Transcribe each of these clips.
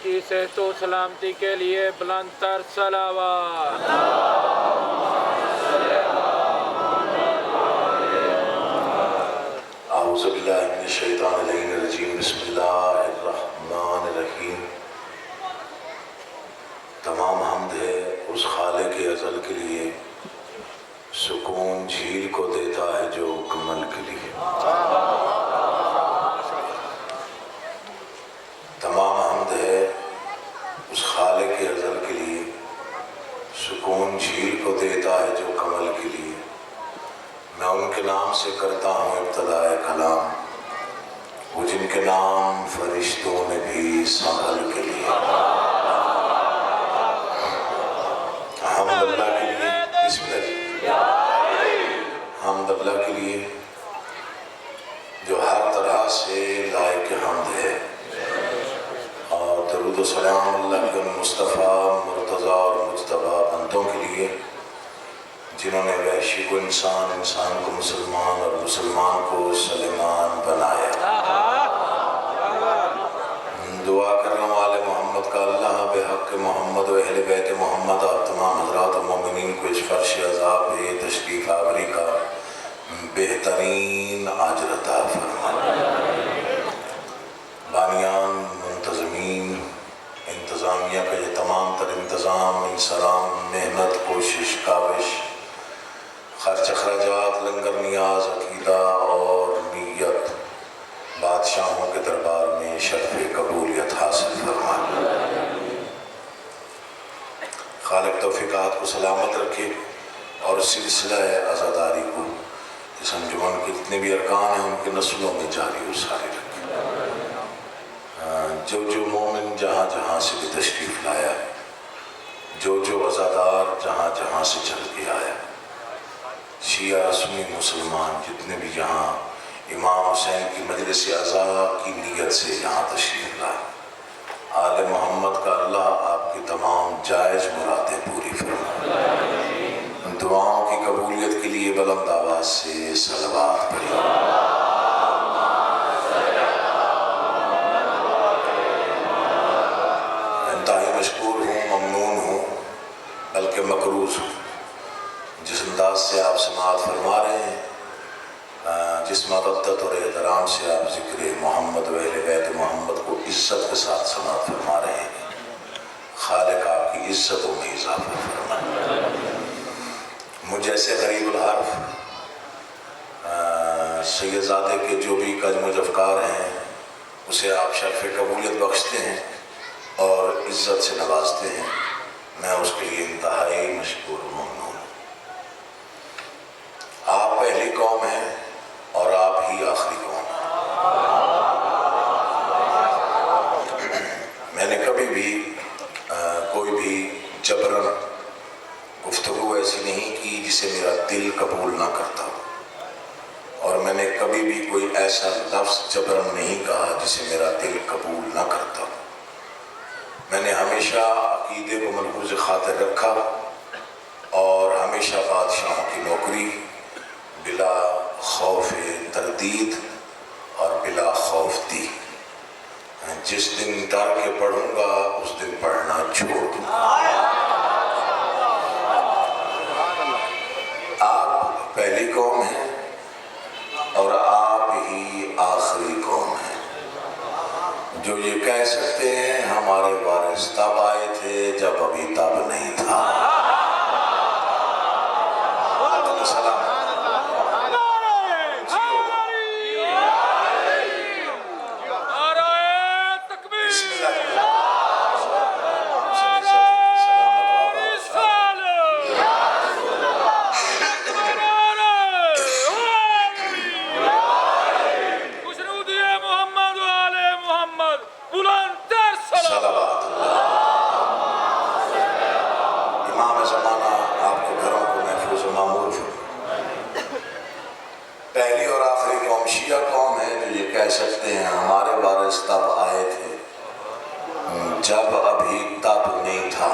کی صحت و سلامتی کے لیے بلند تر صلوات۔ اعوذ باللہ من الشیطان الرجیم، بسم اللہ الرحمن الرحیم۔ تمام حمد ہے اس خالق ازل کے لیے، سکون جھیل کو دیتا ہے جو کمل کے لیے۔ تمام حمد ہے اس خالق ازل کے لیے، سکون جھیل کو دیتا ہے جو کمل کے لیے۔ میں ان کے نام سے کرتا ہوں ابتدائے کلام، وہ جن کے نام فرشتوں نے بھی سنبھل کے لیے۔ حمد اللہ کے لیے، بسم اللہ، حمد اللہ کے لیے جو ہر طرح سے لائق حمد ہے، اور درود و سلام اللہ کے مصطفیٰ مرتضیٰ اور مجتبیٰ بندوں کے لیے جنہوں نے وحشی کو انسان، انسان کو مسلمان اور مسلمان کو سلیمان بنایا۔ دعا کر رہا ہوں آل محمد کا اللہ بحق محمد و اہل بیت محمد اور تمام حضرات مومنین کو اس فرش عذاب تشریف آوری کا بہترین اجر عطا فرمائے۔ بانیان، منتظمین، انتظامیہ کا یہ تمام تر انتظام، انصرام، محنت، کوشش، کاوش، خرچ اخراجات، لنگر نیاز، عقیدہ اور نیت بادشاہوں کے دربار میں شرف قبولیت حاصل فرمائے۔ خالق توفیقات کو سلامت رکھے اور سلسلہ عزاداری کو اس انجمن کے جتنے بھی ارکان ہیں ان کے نسلوں میں جاری و ساری رکھے۔ جو مومن جہاں جہاں سے بھی تشریف لایا، جو عزادار جہاں جہاں سے چل کے آیا، شیعہ سنی مسلمان جتنے بھی یہاں امام حسین کی مجلس عزا کی نیت سے یہاں تشریف لائے، آل محمد کا اللہ آپ کی تمام جائز مرادیں پوری فرمائے۔ دعاؤں کی قبولیت کے لیے بلند آواز سے صلوات پڑھیں۔ انتہائی مشکور ہوں، ممنون ہوں، بلکہ مقروض ہوں جس انداز سے آپ سماعت فرما رہے ہیں، جس مودت اور احترام سے آپ ذکر محمد و اہل بیت محمد کو عزت کے ساتھ سماعت فرما رہے ہیں۔ خالق آپ کی عزتوں میں اضافہ فرمائے۔ مجھ جیسے غریب الحرف سید زادے کے جو بھی کجمج افکار ہیں اسے آپ شرف قبولیت بخشتے ہیں اور عزت سے نوازتے ہیں، میں اس کے لیے انتہائی مشکور و ممنون۔ آپ پہلی قوم ہیں اور آپ ہی آخری قوم ہیں۔ میں نے کبھی بھی کوئی بھی جبراً گفتگو ایسی نہیں کی جسے میرا دل قبول نہ کرتا، اور میں نے کبھی بھی کوئی ایسا لفظ جبراً نہیں کہا جسے میرا دل قبول نہ کرتا۔ میں نے ہمیشہ عقیدے کو ملحوظ خاطر رکھا اور ہمیشہ بادشاہوں کی نوکری بلا خوف تردید اور بلا خوف دی۔ جس دن ڈر کے پڑھوں گا اس دن پڑھنا چھوڑ دوں گا۔ آپ پہلی قوم ہیں اور آپ ہی آخری قوم ہیں۔ جو یہ کہہ سکتے ہیں ہمارے وارث تب آئے تھے جب ابھی تب نہیں تھا۔ کہہ سکتے ہیں ہمارے وارث تب آئے تھے جب ابھی تب نہیں تھا۔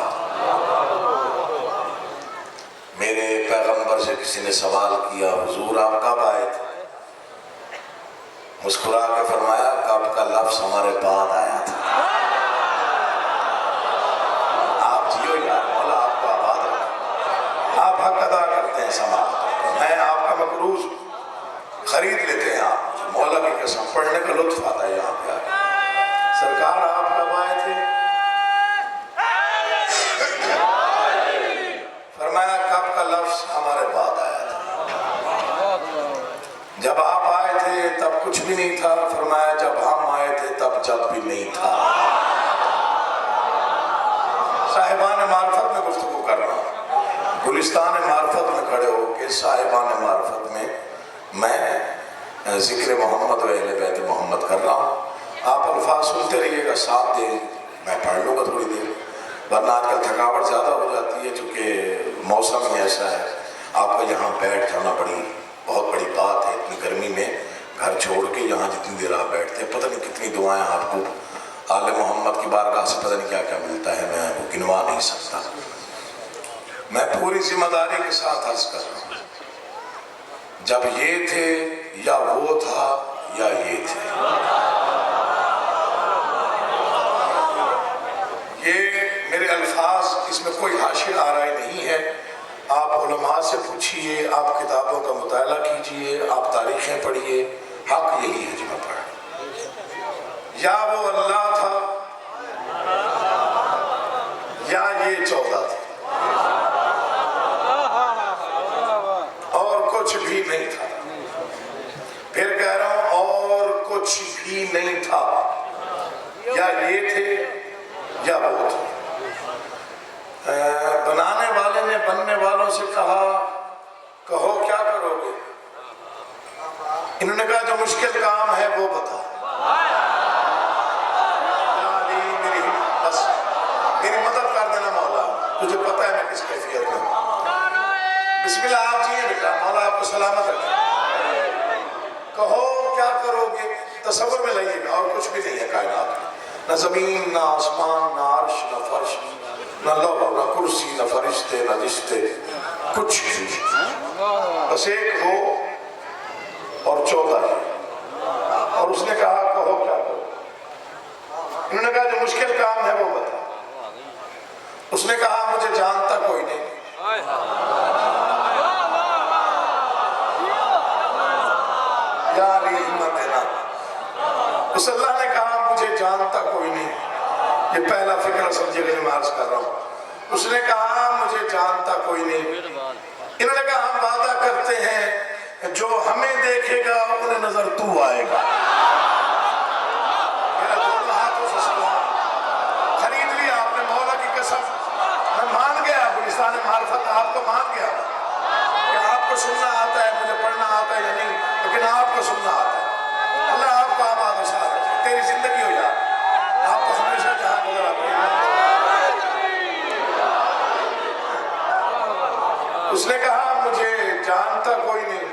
میرے پیغمبر سے کسی نے سوال کیا حضور آپ کب آئے تھے؟ مسکرا کے فرمایا کب کا لفظ ہمارے بعد آیا تھا۔ آپ حق ادا کرتے ہیں سماعتوں کا، میں آپ کا مقروض ہوں، خرید لیتے ہیں آپ مجھے، مولا کی قسم پڑھنے کا لطف آتا ہے یہاں پہ آگے۔ سرکار آپ کب آئے تھے؟ فرمایا کب کا لفظ ہمارے بعد آیا تھا، جب آپ آئے تھے تب کچھ بھی نہیں تھا، فرمایا جب ہم آئے تھے تب جب بھی نہیں تھا۔ صاحبان معرفت میں گفتگو کر رہا ہوں، گلستان معرفت میں کھڑے ہو کے صاحبان معرفت میں میں ذکر محمد و اہل بیت محمد کر رہا ہوں۔ آپ الفاظ سنتے رہیے گا، ساتھ دیں، میں پڑھ لوں گا تھوڑی دیر، ورنہ آج کل تھکاوٹ زیادہ ہو جاتی ہے چونکہ موسم ہی ایسا ہے۔ آپ کا یہاں بیٹھ جانا بہت بڑی بات ہے، اتنی گرمی میں گھر چھوڑ کے یہاں جتنی دیر آپ بیٹھتے ہیں، پتہ نہیں کتنی دعائیں آپ کو آل محمد کی بارگاہ سے پتہ نہیں کیا کیا ملتا ہے، میں وہ گنوا نہیں سکتا۔ میں پوری ذمہ داری کے ساتھ عرض کر رہا ہوں، جب یہ تھے یا وہ تھا یا یہ تھے، یہ میرے الفاظ، اس میں کوئی حاشیہ آرائی نہیں ہے۔ آپ علماء سے پوچھئے، آپ کتابوں کا مطالعہ کیجئے، آپ تاریخیں پڑھئے، حق یہی ہے جو میں پڑھ رہا ہوں۔ یا وہ اللہ تھا یا یہ 14 تھے، اور کچھ بھی نہیں تھا۔ پھر کہہ رہا ہوں اور کچھ بھی نہیں تھا، یا یہ تھے یا وہ تھے۔ بنانے والے نے بننے والوں سے کہا کہو کیا کرو گے؟ انہوں نے کہا جو مشکل کام ہے وہ بتا۔ بس میری مدد کر دینا مولا، تجھے پتہ ہے میں کس کیفیت میں ہوں۔ بسم اللہ آپ جیئے بیٹا، مولا آپ کو سلامت رکھے۔ کہو کیا کرو گے؟ تصور میں لائیے گا، اور کچھ بھی نہیں ہے کائنات میں، نہ زمین نہ آسمان نہ عرش نہ فرش نہ لوح نہ کرسی نہ فرشتے نہ رشتے، کچھ نہیں، بس ایک وہ اور 14 ہے۔ اور اس نے کہا کہو کیا کرو؟ انہوں نے کہا جو مشکل کام ہے وہ بتا۔ اس نے کہا مجھے جانتا کوئی نہیں۔ یا علی ہمت دینا۔ اس اللہ نے کہا مجھے جانتا کوئی نہیں، یہ پہلا فکر سمجھے گا جو میں عرض کر رہا ہوں۔ اس نے کہا مجھے جانتا کوئی نہیں۔ انہوں نے کہا ہم وعدہ کرتے ہیں جو ہمیں دیکھے گا انہیں نظر تو آئے گا۔ میرا دونوں ہاتھوں سے سلام، خرید لیا آپ نے مولا کی قسم۔ میں مان گیا، گلستان معرفت آپ کو مان گیا کہ آپ کو سننا آتا ہے، مجھے پڑھنا آتا ہے یا نہیں، لیکن آپ کو سننا آتا ہے۔ اللہ آپ کو آباد و سعادت رکھے، تیری زندگی ہو جائے، آپ کو ہمیشہ جہاں نظر آتے ہیں۔ اس نے کہا مجھے جانتا کوئی نہیں۔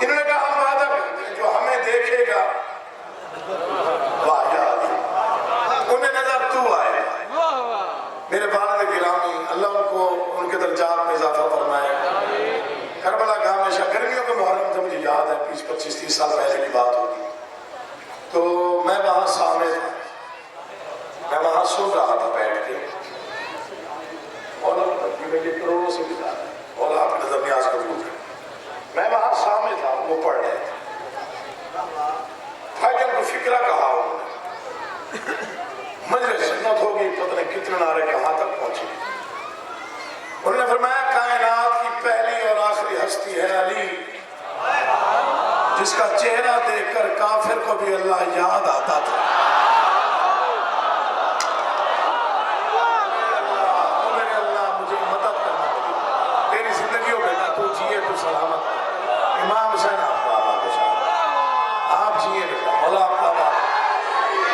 انہوں نے کہا ہم وعدہ کرتے ہیں جو ہمیں دیکھے گا واہ یا علی، انہیں نظر تو آئے گا۔ میرے والد گرامی، اللہ ان کو ان کے درجات میں اضافہ فرمائے۔ کربلا گاہ میں شاہ گرمیوں کے محرم سے مجھے یاد ہے، 20-25-30 سال پہلے کی بات ہوگی، تو میں وہاں سامنے تھا، میں وہاں سن رہا تھا بیٹھ کے، مولا میرے کروڑوں سے بھی زیادہ ہے، مولا آپ کی نظر نیاز قبول کرے۔ میں وہاں سامنے تھا، وہ پڑھ رہے تھے، فجر کو فکرہ کہا انہوں نے، مجلس سنت ہوگی، پتہ نہیں کتنے نعرے کہاں تک پہنچے۔ انہوں نے فرمایا کائنات کی پہلی اور آخری ہستی ہے علی، جس کا چہرہ دیکھ کر کافر کو بھی اللہ یاد آتا تھا۔ میرے اللہ مجھے مدد کرنا پڑی، تیری زندگی ہو بیٹا، تو جیے تو سلامت۔ امام حسین آپ کو آباد و سعادت، آپ جیے بیٹا، مولا آپ کو آباد،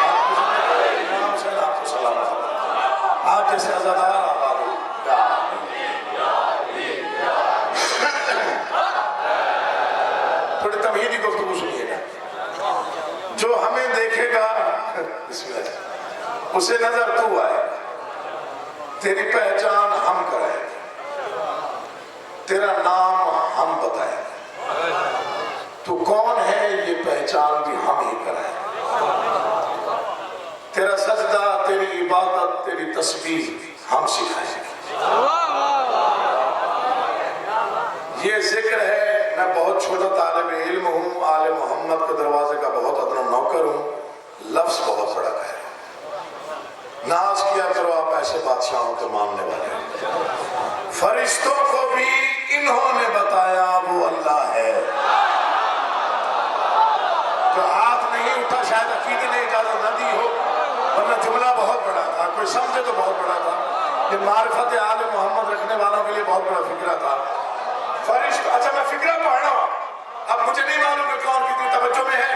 آپ کی زندگی، امام حسین آپ کو سلامت، آپ جیسے عزادار آباد ہو۔ تھوڑی تمہیدی گفتگو سنیے گا۔ جو ہمیں دیکھے گا بسم اللہ اسے نظر تو آئے گا، تیری پہچان ہم کرائیں گے، تیرا نام ہم بتائیں گے، تو کون ہے یہ پہچان بھی ہم ہی کرائیں گے، تیرا سجدہ تیری عبادت تیری تسبیح ہم سکھائیں گے۔ ذکر ہے میں بہت چھوٹا طالب علم ہوں، آل محمد کے دروازے کا بہت ادنا نوکر ہوں، لفظ بہت بڑا ہے، ناز کیا کرو آپ ایسے بادشاہوں کے ماننے والے ہیں۔ فرشتوں کو بھی انہوں نے بتایا وہ اللہ ہے۔ جو ہاتھ نہیں اٹھا شاید عقیدے نے اجازت نہ دی ہو، ورنہ جملہ بہت بڑا تھا، کوئی سمجھے تو بہت بڑا تھا، یہ معرفت آل محمد رکھنے والوں کے لیے بہت بڑا فکرہ تھا۔ فرشت اچھا میں فکرہ پڑھ رہا ہوں، اب مجھے نہیں معلوم کہ کون کتنی توجہ میں ہے۔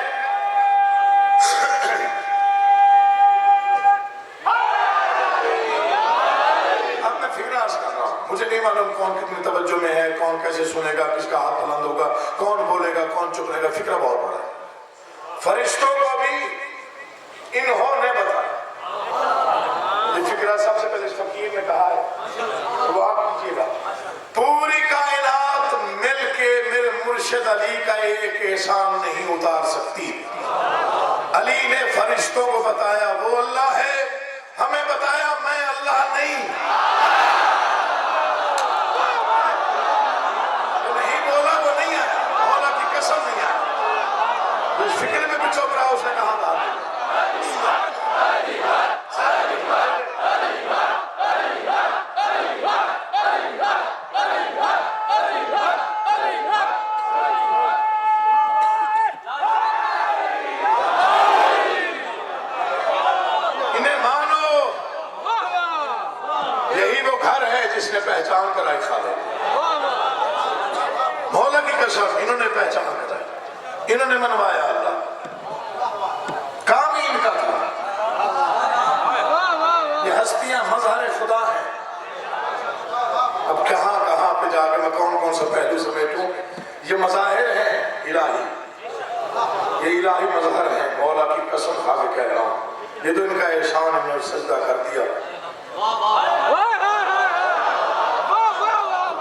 اب میں فکرہ عرض کر رہا ہوں، مجھے نہیں معلوم کون کتنی توجہ میں ہے، کون کیسے سنے گا، کس کا ہاتھ بلند ہوگا، کون بولے گا، کون چپ رہے گا، فکرہ بہت بڑا ہے۔ فرشتوں کو بھی انہوں نے بتایا، یہ فکرہ سب سے پہلے اس فقیر نے کہا ہے، وہ آپ کیجئے گا، پوری کائنات مل کے میرے مرشد علی کا ایک احسان نہیں اتار سکتی۔ علی نے فرشتوں کو بتایا وہ اللہ ہے، ہمیں بتایا میں اللہ نہیں۔ جو نہیں بولا وہ نہیں آیا، مولا کی قسم نہیں آیا۔ جو اس فکر میں بھی چوپ رہا اس نے کہا تھا جس نے پہچان کرائی خالق، مولا کی قسم انہوں نے پہچان کرائی، انہوں نے منوایا اللہ، کام ہی ان کا تھا۔ یہ ہستیاں مظہر خدا ہیں، اب کہاں کہاں پہ جا کے میں کون کون سا پہلو سمیٹوں، یہ مظاہر ہیں الہی، یہ الہی مظہر ہیں، مولا کی قسم کھا کے کہہ رہا ہوں، یہ تو ان کا احسان انہوں نے سجدہ کر دیا۔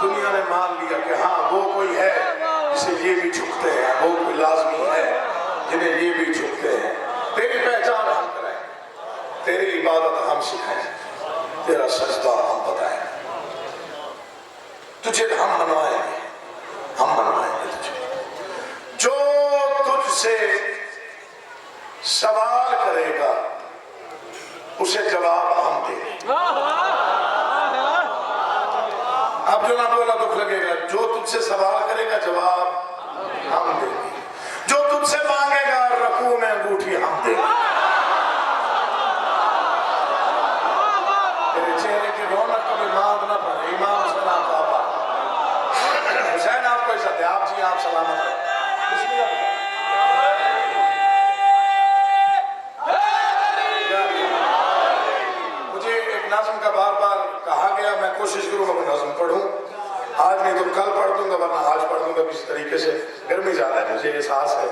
دنیا نے مان لیا کہ ہاں وہ کوئی ہے جسے یہ بھی جھکتے ہیں، وہ کوئی لازمی ہے جنہیں یہ بھی جھکتے ہیں۔ تیری پہچان ہم کرائیں، تیری عبادت ہم سکھائیں، تیرا سجدہ ہم بتائیں، تجھے ہم منوائیں گے، ہم منوائیں گے تجھے۔ جو تجھ سے سوال کرے گا اسے جواب ہم دیں گے۔ اب جو نہ بولا دکھ لگے گا، جو تجھ سے سوال کرے گا جواب ہم دیں گے، جو تجھ سے مانگے گا رکوع میں انگوٹھی ہم دیں گے۔ تیرے چہرے کی رونق کبھی مانگ نہ پڑے، امام حسین آپ بابا حسین آپ کو عزت ہے، آپ جی آپ سلامت ہیں۔ مجھے ایک نظم کا بار بار کہا گیا، میں کوشش کروں گا وہ نظم پڑھوں، آج نہیں تو کل پڑھ دوں گا، ورنہ آج پڑھ دوں گا کسی طریقے سے۔ گرمی زیادہ ہے، مجھے احساس ہے،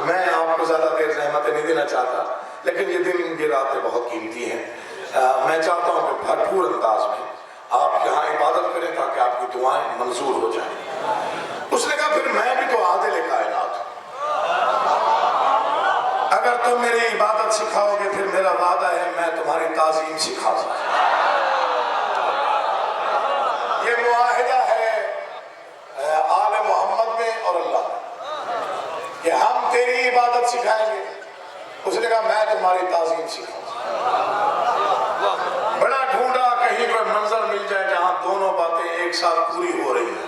میں آپ کو زیادہ دیر زحمتیں نہیں دینا چاہتا، لیکن یہ دن یہ راتیں بہت قیمتی ہیں۔ میں چاہتا ہوں کہ بھرپور انداز میں آپ یہاں عبادت کریں تاکہ آپ کی دعائیں منظور ہو جائیں۔ اس نے کہا پھر میں بھی تو عادل کائنات ہوں، اگر تم میری عبادت سکھاؤ گے پھر میرا وعدہ ہے میں تمہاری تعظیم سکھا سکتا۔ یہ معاہدہ ہے آل محمد میں اور اللہ میں کہ ہم تیری عبادت سکھائیں گے، اس نے کہا میں تمہاری تعظیم سکھاؤں۔ بڑا ڈھونڈا کہیں پر منظر مل جائے جہاں دونوں باتیں ایک ساتھ پوری ہو رہی ہیں،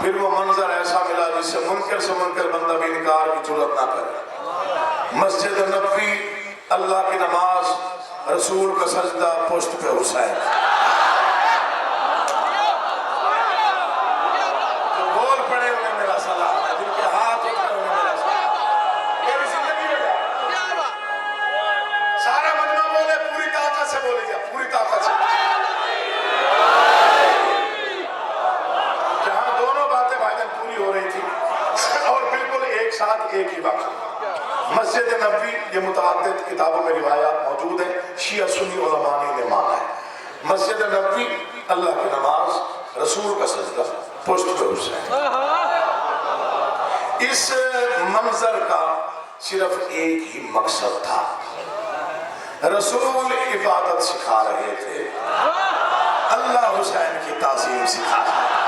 پھر وہ منظر ایسا ملا جس سے منکر سے منکر بندہ بھی انکار کی جرات نہ کرے۔ مسجد نبوی، اللہ کی نماز، رسول کا سجدہ، پشت پہ حسین۔ جو بول پڑے انہیں میرا سلام ہے، جن کے ہاتھ اٹھے انہیں میرا سلام ہے۔ یہ بھی زندگی ہو جائے، سارا مجمع بولے، پوری طاقت سے بولے جا، پوری طاقت سے، جہاں دونوں باتیں بھائی پوری ہو رہی تھی اور بالکل ایک ساتھ ایک ہی وقت۔ مسجد نبوی، یہ متعدد کتابوں میں روایات موجود ہیں، شیعہ سنی علماء نے مانا ہے۔ مسجد نبوی، اللہ کی نماز، رسول کا سجدہ، پشت پہ حسین۔ اس منظر کا صرف ایک ہی مقصد تھا، رسول عبادت سکھا رہے تھے، اللہ حسین کی تعظیم سکھا رہے تھے۔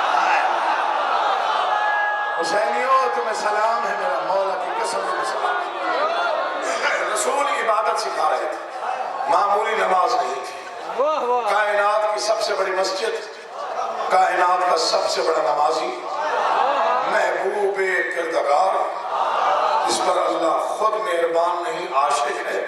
حسینیوں تمہیں سلام ہے، میرا مولا کی قسم تمہیں سلام ہے۔ رسول عبادت سکھا رہے تھے، معمولی نماز نہیں تھی۔ کائنات کی سب سے بڑی مسجد، کائنات کا سب سے بڑا نمازی، محبوب کردگار، اس پر اللہ خود مہربان نہیں عاشق ہے۔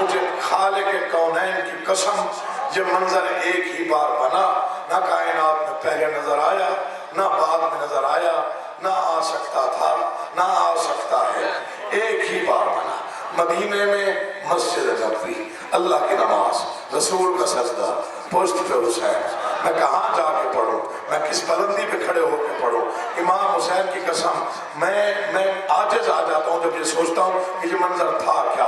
مجھے خالق کونین کی قسم، یہ منظر ایک ہی بار بنا، نہ کائنات میں پہلے نظر آیا، نہ بعد میں نظر آیا، نہ آ سکتا تھا، نہ آ سکتا ہے، ایک ہی بار بنا۔ مدینے میں مسجد نبوی، اللہ کی نماز، رسول کا سجدہ، پشت پہ حسین، میں کہاں جا کے پڑھوں، میں کس بلندی پہ کھڑے ہو کے پڑھوں؟ امام حسین کی قسم، میں عاجز آ جاتا ہوں جب یہ سوچتا ہوں کہ یہ منظر تھا کیا۔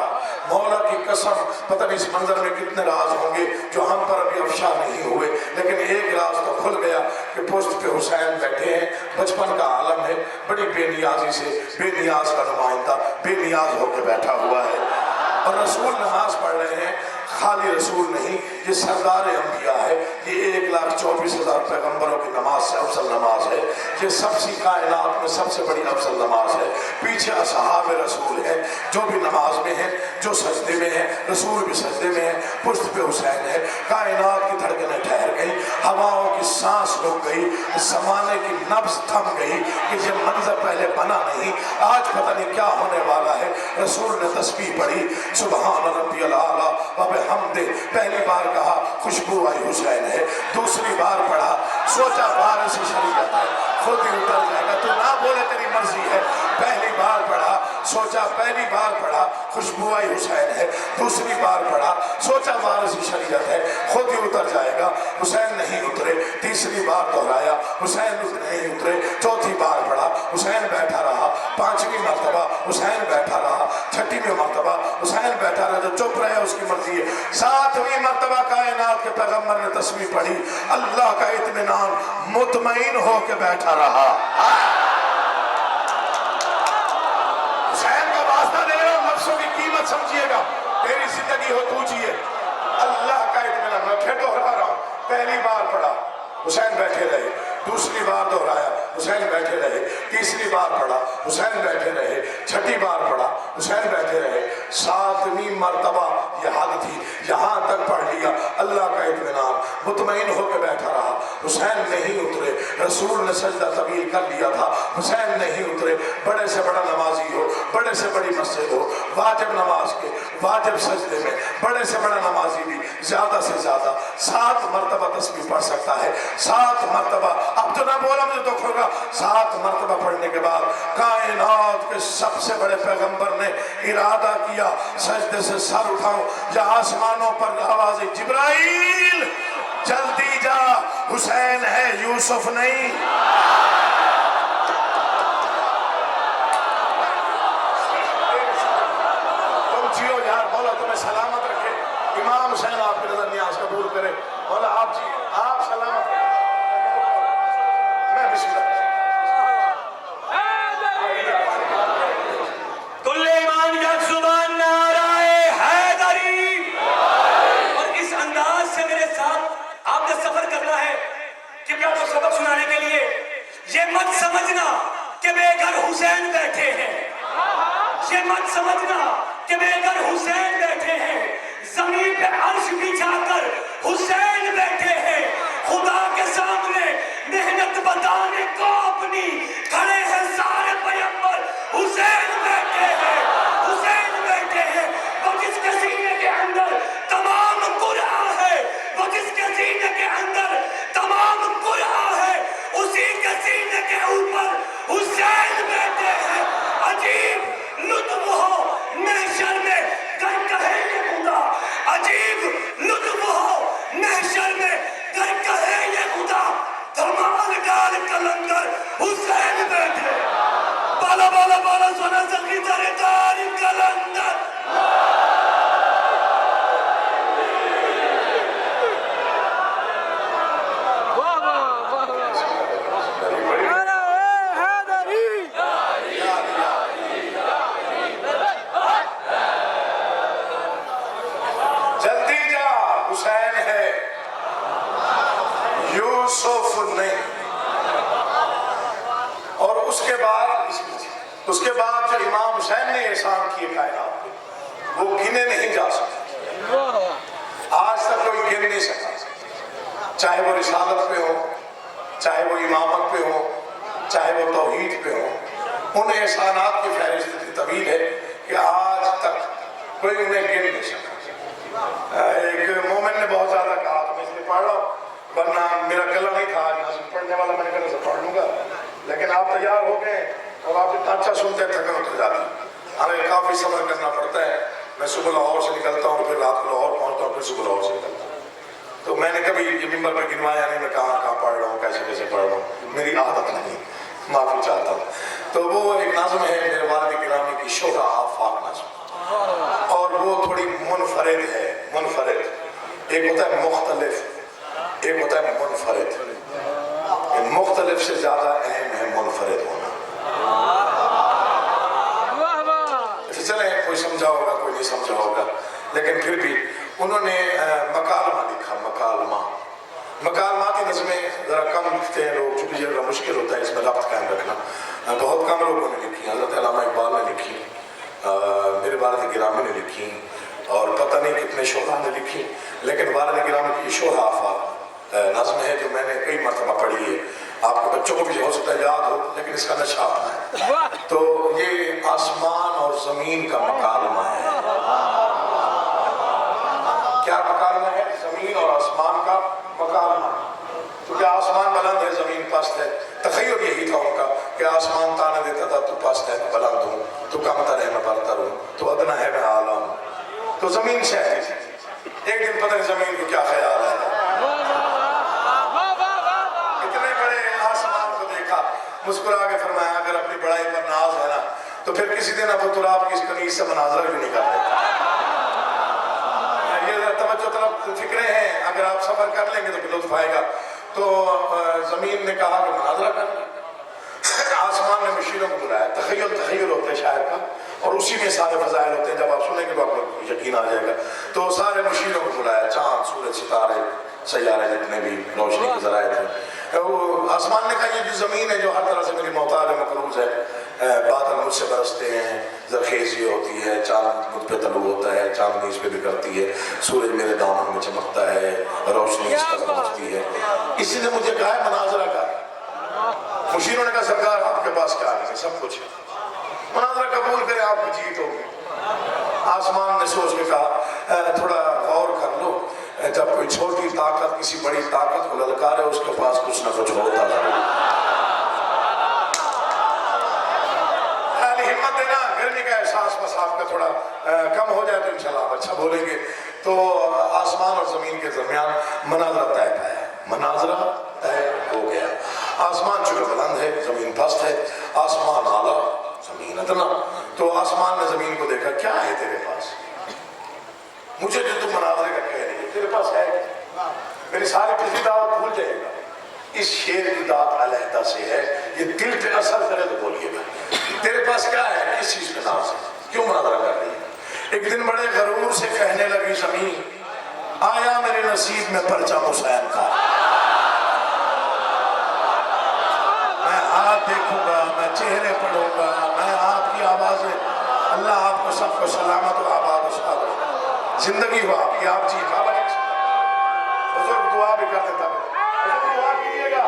مولا کی قسم، پتہ نہیں اس منظر میں کتنے راز ہوں گے جو ہم پر ابھی افشا نہیں ہوئے، لیکن ایک راز تو کھل گیا کہ پشت پہ حسین بیٹھے ہیں، بچپن کا عالم ہے، بڑی بے نیازی سے، بے نیاز کا نمائندہ بے نیاز ہو کے بیٹھا ہوا ہے، اور رسول نماز پڑھ رہے ہیں۔ خالی رسول نہیں، یہ سردار انبیاء ہے، یہ 1,24,000 پیغمبروں کی نماز سے افضل نماز ہے، یہ سب سی کائنات میں سب سے بڑی افضل نماز ہے۔ پیچھے اصحاب رسول ہیں جو بھی نماز میں ہیں، جو سجدے میں ہیں، رسول بھی سجدے میں ہیں، پشت پہ حسین ہے۔ کائنات کی دھڑکنیں ٹھہر گئی، ہواؤں کی سانس رک گئی، زمانے کی نبض تھم گئی کہ یہ منظر پہلے بنا نہیں، آج پتہ نہیں کیا ہونے والا ہے۔ رسول نے تسبیح پڑھی، سبحان ربی الاعلیٰ وبحمدہ، پہلی بار کہا خوشبو آئی حسین ہے، دوسری بار پڑھا سوچا وارث شریعت ہے، خود ہی اتر جائے گا، تو نہ بولے تیری مرضی ہے۔ پہلی بار پڑھا سوچا، پہلی بار پڑھا خوشبو آئی حسین ہے، دوسری بار پڑھا سوچا وارث شریعت ہے، خود ہی اتر جائے گا، حسین نہیں اترے، تیسری بار دہرایا حسین نہیں اترے، چوتھی بار پڑھا حسین بیٹھا رہا، پانچویں مرتبہ حسین بیٹھا رہا، چھٹیویں مرتبہ حسین بیٹھا رہا، جو چپ رہے اس کی مرضی ہے۔ ساتویں مرتبہ کائنات کے پیغمبر نے تسبیح پڑھی، اللہ کا اطمینان، مطمئن ہو کے بیٹھا رہا۔ حسین کا واسطہ دے رہا ہوں، لفظوں کی قیمت سمجھیے گا، تیری زندگی ہو تو جیے، اللہ کا اطمینان۔ میں پھر دوہرا رہا ہوں، پہلی بار پڑھا حسین بیٹھے رہے، دوسری بار دہرایا حسین بیٹھے رہے، تیسری بار پڑھا حسین بیٹھے رہے، چھٹی بار پڑھا حسین بیٹھے رہے، ساتویں مرتبہ یہ حد تھی، یہاں تک پڑھ لیا، اللہ کا اطمینان، مطمئن ہو کے بیٹھا رہا۔ حسین نہیں اترے، رسول نے سجدہ طویل کر لیا تھا، حسین نہیں اترے۔ بڑے سے بڑا نمازی ہو، بڑے سے بڑی مسجد ہو، واجب نماز کے واجب سجدے میں بڑے سے بڑا نمازی بھی زیادہ سے زیادہ 7 مرتبہ تسبیح پڑھ سکتا ہے، 7 مرتبہ۔ اب تو نہ بولا مجھے دکھ ہوگا، 7 مرتبہ پڑھنے کے بعد کائنات کے سب سے بڑے پیغمبر نے ارادہ کیا سجدے سے سر اٹھاؤں، یا آسمانوں پر آواز جبرائیل جلدی جا، حسین ہے یوسف نہیں۔ تم جیو یار، مولا تمہیں سلامت رکھے، امام حسین آپ کی نظر نیاز قبول کرے، مولا آپ جی آپ سلامت رکھے۔ میں بسم اللہ کل ایمان یک زبان نعرہ حیدری، اور اس انداز سے میرے ساتھ آپ نے سفر کرنا ہے کہ میں آپ کو سبق سنانے کے لیے یہ مت سمجھنا کہ بے گھر حسین بیٹھے ہیں، یہ مت سمجھنا کہ بے گھر حسین بیٹھے ہیں، زمین پہ عرش بچھا کر حسین بیٹھے ہیں، خدا کے سامنے محنت بتانے کو اپنی کھڑے ہیں سارے پیغمبر، حسین بیٹھے ہیں، حسین بیٹھے ہیں۔ وہ جس کے سینے کے اندر تمام قرآن ہے، وہ جس کے سینے کے اندر تمام قرآن ہے، اسی کے سینے کے اوپر حسین بیٹھے ہیں۔ عجیب لطف ہو محشر میں گر کہے یہ خدا، عجیب لطف ہو محشر میں گر کہے یہ خدا، دھمال ڈال کلندر حسین بیٹھے، بالا بالا بالا سونا سکی سردار کلندر۔ جلدی جا، حسین ہے یوسف نہیں۔ اور اس کے اس کے بعد جو امام حسین نے احسان کیے کائنات پہ وہ گنے نہیں جا سکتے، آج تک کوئی گن نہیں سکتا، چاہے وہ رسالت پہ ہو، چاہے وہ امامت پہ ہو، چاہے وہ توحید پہ ہو، ان احسانات کی فہرست اتنی طویل ہے کہ آج تک کوئی انہیں گن نہیں سکتا۔ ایک مومن نے بہت زیادہ کہا تو میں اس لیے پڑھ رہا ہوں، ورنہ میرا گلا نہیں تھا آج نظم پڑھنے والا، میں نے کہا سے پڑھ لوں گا، لیکن آپ تیار ہو گئے اور آپ اتنا اچھا سنتے ہیں تھکن اتر جاتی، ہمیں کافی سفر کرنا پڑتا ہے، میں صبح لاہور سے نکلتا ہوں، پھر رات کو لاہور پہنچتا ہوں، پھر صبح لاہور سے نکلتا ہوں، تو میں نے کبھی یہ ممبر پہ گنوایا نہیں، میں کہاں پڑھ رہا ہوں، کیسے پڑھ رہا ہوں، میری عادت نہیں، معافی چاہتا ہوں۔ تو وہ ایک نظم ہے میرے والد گرامی کی شہرا آفاق نظم، اور وہ تھوڑی منفرد ہے، منفرد، ایک ہوتا ہے مختلف، ایک ہوتا ہے منفرد، مختلف سے زیادہ اہم ہے منفرد ہونا۔ چلیں کوئی سمجھا ہوگا کوئی نہیں سمجھا ہوگا، لیکن پھر بھی انہوں نے مکالمہ لکھا، مکالماتی نظمیں ذرا کم لکھتے ہیں لوگ، چونکہ یہ ذرا مشکل ہوتا ہے اس میں ربط قائم رکھنا، بہت کم لوگوں نے لکھی، حضرت علامہ اقبال نے لکھی، میرے والد گرامی نے لکھی، اور پتہ نہیں کتنے شعراء نے لکھی، لیکن والد گرامی کی شہرا آفاق نظم ہے جو میں نے کئی مرتبہ پڑھی ہے، آپ کو بچوں کو بھی ہو سکتا ہے یاد ہو، لیکن اس کا نشہ اپنا ہے۔ تو یہ آسمان اور زمین کا مکالمہ ہے۔ کیا مکالمہ ہے؟ زمین اور آسمان کا مکالمہ، کیونکہ آسمان بلند ہے زمین پست ہے، تخیل یہی تھا ان کا کہ آسمان تانے دیتا تھا تو پست ہے میں بلند ہوں، تو کم تر ہے میں برتر ہوں، تو ادنا ہے میں اعلیٰ ہوں، تو زمین سے ہے۔ ایک دن پتہ نہیں زمین کو کیا خیال ہے، اتنے بڑے آسمان کو دیکھا، مسکرا کے فرمایا اگر اپنی بڑائی پر ناز ہے نا تو پھر کسی دن ابو تراب کی اس کنیز سے مناظرہ بھی نہیں کر لیتا۔ یہ توجہ طلب فکریں ہیں، اگر آپ سفر کر لیں گے تو پھر لطف آئے گا۔ تو زمین نے کہا کہ مناظرہ کر لیں، آسمان نے مشیروں کو بلایا، تخیل ہوتے ہیں شاعر کا، اور اسی میں سارے فضائل ہوتے ہیں، جب آپ سنیں گے تو آپ کو یقین آ جائے گا۔ تو سارے مشیروں کو بلایا، چاند سورج ستارے سیارے جتنے بھی روشنی کے ذرائع تھے، وہ آسمان نے کہا یہ جو زمین ہے جو ہر طرح سے میری محتاج ہے، مقروض ہے، بادل مجھ سے برستے ہیں، زرخیزی ہوتی ہے، چاند مجھ پہ طلوع ہوتا ہے، چاندنی اس پہ بکھرتی ہے، سورج میرے دامن میں چمکتا ہے، روشنی اس تک پہنچتی ہے، اسی نے مجھے کہا ہے مناظرہ کر۔ مشیروں نے کہا سرکار آپ کے پاس کیا ہے؟ سب کچھ ہے، مناظرہ قبول کریں آپ کی جیت ہوگی۔ آسمان نے سوچ کے کہا تھوڑا غور کر لو، جب کوئی چھوٹی طاقت کسی بڑی طاقت کو للکارے اس کے پاس کچھ نہ کچھ ہوتا ہے، ہمت دینا، گرمی کا احساس بس آپ کا تھوڑا کم ہو جائے تو انشاءاللہ آپ اچھا بولیں گے۔ تو آسمان اور زمین کے درمیان مناظرہ طے پایا، مناظرہ طے ہو گیا۔ آسمان چونکہ بلند ہے، زمین پست ہے، آسمان اعلیٰ زمین ادنا، تو آسمان نے زمین کو دیکھا، کیا ہے تیرے پاس؟ مجھے جو تم مناظرے کا کہہ رہی ہے تیرے پاس ہے، میری ساری پچھلی دعوت بھول جائے گا، اس شیر کی دعوت علیحدہ سے ہے، یہ دل پہ اثر کرے تو بولیے گا، تیرے پاس کیا ہے، کس چیز کے نام سے کیوں مناظرہ کر رہی ہے؟ ایک دن بڑے غرور سے کہنے لگی زمین، آیا میرے نصیب میں پرچم حسین کا، میں ہاتھ دیکھوں گا، میں چہرے پڑھوں گا، میں آپ کی آوازیں، اللہ آپ کو سب کو سلامت و آباد و شاد زندگی ہو آپ کی، آپ جی بابا بزرگ دعا بھی کر دیتا ہے، بزرگ دعا کیجیے گا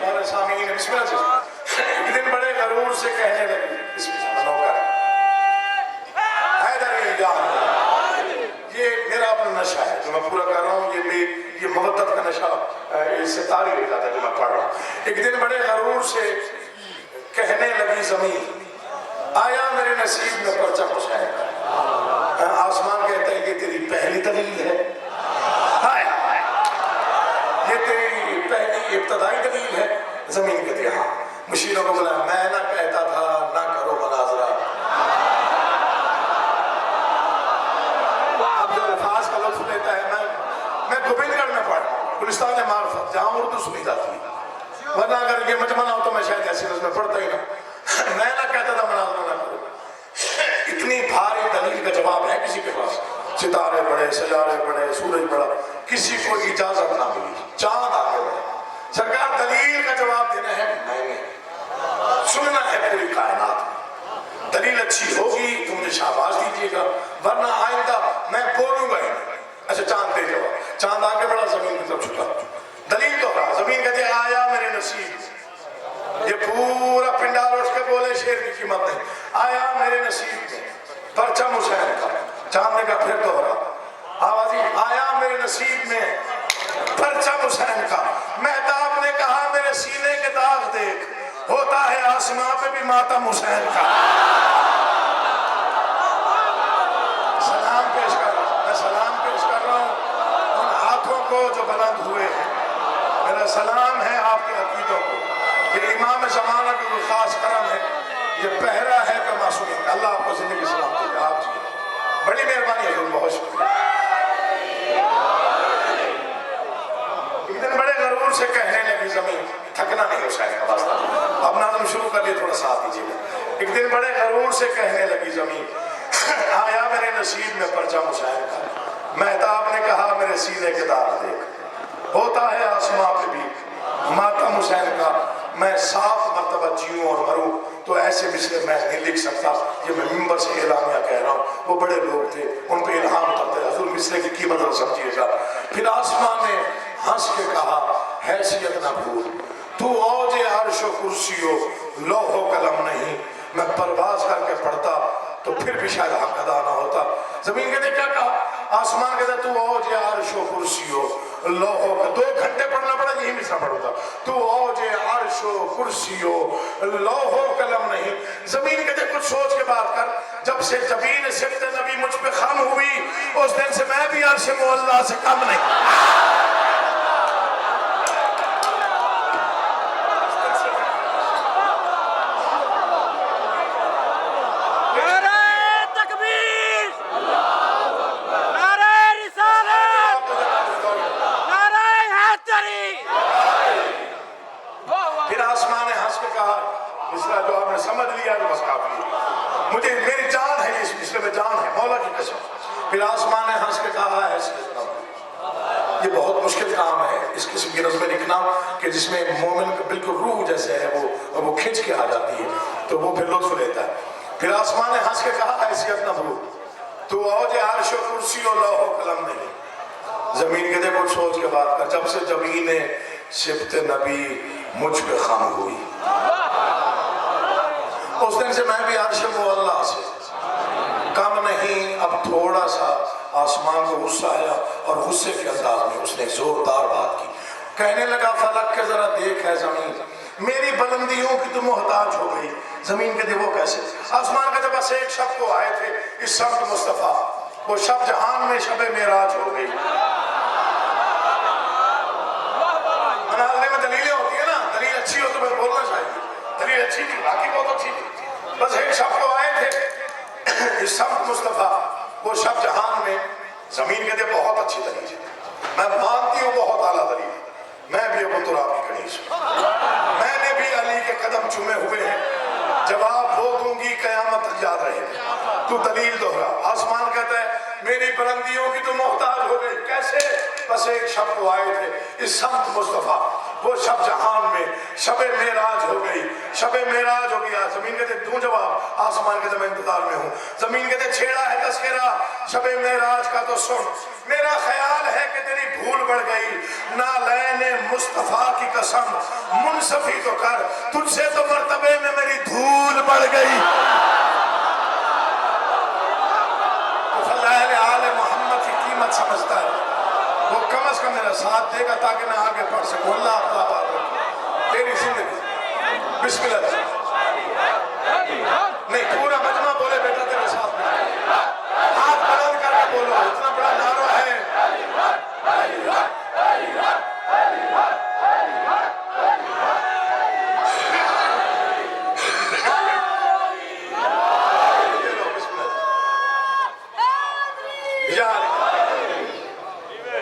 میرے سامعین، بسم اللہ سے ایک دن بڑے غرور سے کہنے لگی، بسم اللہ بنو کر حیدری جان، یہ میرا اپنا نشہ ہے جو میں پورا کر رہا ہوں، یہ محبت کا نشہ، اس سے تاریخ ہو جاتا ہے جو میں پڑھ رہا ہوں۔ ایک دن بڑے غرور سے کہنے لگی زمین، آیا میرے نصیب میں پرچم حسین کا، آسمان کہتا ہے یہ تیری پہلی دلیل ہے، یہ تیری پہلی ابتدائی دلیل ہے، زمین کہتی ہے ہاں۔ مشیروں کو بولا میں نہ کہتا تھا نہ کرو مناظرہ، اب جو الفاظ کا لطف لیتا ہے، میں گوبند گڑھ میں پڑھا گلستان معرفت جہاں اردو سنی جاتی ہے، ورنہ اگر یہ مجمع نہ ہو تو میں شاید ایسی نظمیں پڑھتا ہی نہ، میں نہ کہتا تھا مناظرہ نہ کرو۔ اتنی بھاری دلیل کا جواب ہے کسی کے پاس؟ ستارے پڑے، سیارے پڑے، سورج پڑا، کسی کو اجازت نہ ملی، چاند آگے بڑھے، سرکار دلیل کا جواب دینا ہے میں نے، سننا ہے پوری کائنات میں. دلیل اچھی ہوگی تو مجھے شاباش دیجیے گا، ورنہ آئندہ میں بولوں گا ہی نہیں. اچھا چاند دے جواب. چاند آگے بڑھا، زمین کی طرف جھکا. دلیل تو رہا. زمین کہتے ہیں آیا میرے نصیب. یہ پورا پنڈال اٹھ کے بولے شیر کی قیمت نہیں. آیا میرے نصیب میں پرچم حسین کا. چاند نے کہا پھر دوہرا. آوازی آیا میرے نصیب میں پرچم حسین کا. مہتاب نے کہا میرے سینے کے داغ دیکھ، ہوتا ہے آسمان پہ بھی ماتم حسین کا. سلام پیش کر رہا ہوں، میں سلام پیش کر رہا ہوں ان ہاتھوں کو جو بلند ہوئے ہیں. میرا سلام ہے آپ کے عقیدوں کو. یہ امام زمانہ کا کوئی خاص کرم ہے، یہ پہرا ہے کہ معصوم. اللہ آپ کو زندگی سلامتی دے. آپ جی بڑی مہربانی ہے، بہت شکریہ. ایک دن بڑے غرور سے کہنے لگی زمین، تھکنا نہیں حسین کا واسطہ، اب نظم شروع کر لیے، تھوڑا ساتھ دیجیے گا. ایک دن بڑے غرور سے کہنے لگی زمین، آیا میرے نصیب میں پرچم حسین کا. مہتاب نے کہا میرے سینے کے داغ دیکھ، ہوتا ہے آسمان پہ بھی ماتم حسین کا. میں 7 مرتبہ جیوں اور مروں تو ایسے مصرے میں نہیں لکھ سکتا. یہ میں ممبر سے اعلامیہ کہہ رہا ہوں. وہ بڑے لوگ تھے، ان پہ الہام کرتے. حضور مصرے کی قیمت نہ سمجھیے گا. پھر آسمان نے ہنس کے کہا حیثیت نہ بھول، تو اوج عرش و کرسی ہو، لوح و قلم نہیں. میں پرواز کر کے پڑھتا تو پھر بھی شاید حق ادا نہ ہوتا. زمین کہتے کیا کہا؟ آسمان کہتا تو اوج عرش و کرسی ہو، لوح و 2 گھنٹے پڑھنا پڑا، یہی مصرع پڑھوں گا. تو اوج عرش و کرسی ہو، لوح و قلم نہیں. زمین کہتے کچھ سوچ کے بات کر. جب سے جبین سبت نبی مجھ پہ خم ہوئی، اس دن سے میں بھی عرش معلیٰ سے کم نہیں. مجھے میری جان ہے اس مصرے میں، جان ہے مولا کی قسم. پھر آسمان نے ہنس کے کہا ہے یہ بہت مشکل کام ہے اس قسم کی نظمیں لکھنا کہ جس میں مومن کا بالکل روح جیسے ہے وہ کھنچ کے آ جاتی ہے تو وہ پھر لطف لیتا ہے. پھر آسمان نے ہنس کے کہا حیثیت نہ بھول، تو اوج عرش و کرسی و لوح و قلم نہیں. زمین کہتے کچھ سوچ کے بات کر. جب سے جبین سبت نبی مجھ پہ خم ہوئی، اس دن سے میں بھی عرش معلیٰ سے کم نہیں. اب تھوڑا سا آسمان کو غصہ آیا اور غصے کے انداز میں اس نے زوردار بات کی. کہنے لگا فلک کے ذرا دیکھ ہے زمین، میری بلندیوں کی تو محتاج ہو گئی. زمین کہتے وہ کیسے؟ آسمان کہتے بس ایک شب کو آئے تھے اس سمت مصطفیٰ، وہ شب جہان میں شب معراج ہو گئی. مناظرے میں دلیلیں ہوتی ہیں نا، دلیل اچھی ہو تو میں بولنا چاہیے. دلیل اچھی تھی، باقی بہت اچھی تھی. بس ایک شب کو آئے تھے اس سمت مصطفیٰ، وہ شب جہان میں. زمین کہتے بہت اچھی دلیل ہے، میں مانتی ہوں بہت اعلیٰ دلیل. میں بھی ابو تراب کی کنیز ہوں، میں نے بھی علی کے قدم چومے ہوئے ہیں. جواب وہ دوں گی قیامت تک یاد رہے گا. تو دلیل دوہرا. آسمان کہتا ہے میری بلندیوں کی تو محتاج ہو گئی. کیسے؟ بس ایک شب کو آئے تھے اس سمت مصطفیٰ، وہ شب جہان میں شب معراج ہو گئی. شب معراج ہو گیا. زمین کہتے دوں جواب. آسمان کہتے میں انتظار میں ہوں. زمین کہتے چھیڑا ہے تذکرہ شب معراج کا تو سن. میرا خیال ہے کہ تیری بھول بڑھ گئی، نالین مصطفیٰ کی قسم منصفی تو کر، تجھ سے تو مرتبے میں میری دھول بڑھ گئی. فضائل آل محمد کی قیمت سمجھتا ہے وہ کم از کم میرا ساتھ دے گا تاکہ میں آگے پڑھ سکوں. اللہ آپ کو آباد رکھے تیری زندگی. بسم اللہ. نہیں پورا مجمع بولے بیٹا تیرے ساتھ میں، ہاتھ بلند کر کے بولو. اتنا بڑا نعرہ ہے.